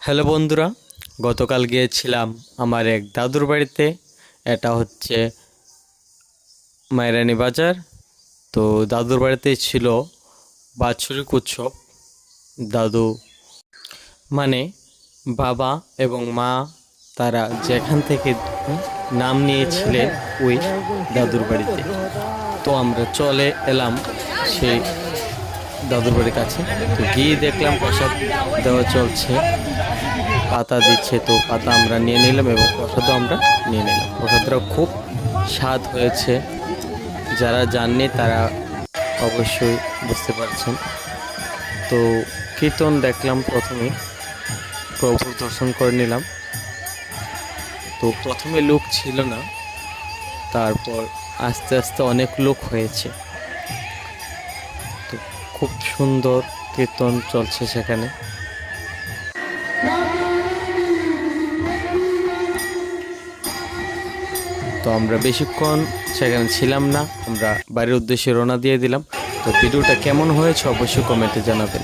Hello বন্ধুরা, গতকাল গিয়েছিলাম আমার এক দাদুর বাড়িতে। এটা হচ্ছে মাইরানি বাজার। তো দাদুর বাড়িতে ছিল বাৎসরিক উৎসব। দাদু মানে বাবা এবং মা, তারা যেখান থেকে নাম নিয়েছিলেন ওই দাদুর বাড়িতে। তো আমরা চলে এলাম সেই দাদুর বাড়ির কাছে। তো গিয়ে দেখলাম প্রসাদ দেওয়া চলছে, পাতা দিচ্ছে। তো পাতা আমরা নিয়ে নিলাম এবং প্রসাদও আমরা নিয়ে নিলাম। প্রসাদটা খুব স্বাদ হয়েছে, যারা জাননি তারা অবশ্যই বুঝতে পারছেন। তো কীর্তন দেখলাম, প্রথমে প্রভুর দর্শন করে নিলাম। তো প্রথমে লোক ছিল না, তারপর আস্তে আস্তে অনেক লোক হয়েছে। তো খুব সুন্দর কীর্তন চলছে সেখানে। তো আমরা বেশিক্ষণ সেখানে ছিলাম না, আমরা বাড়ির উদ্দেশ্যে রওনা দিয়ে দিলাম। তো ভিডিওটা কেমন হয়েছে অবশ্যই কমেন্টে জানাবেন।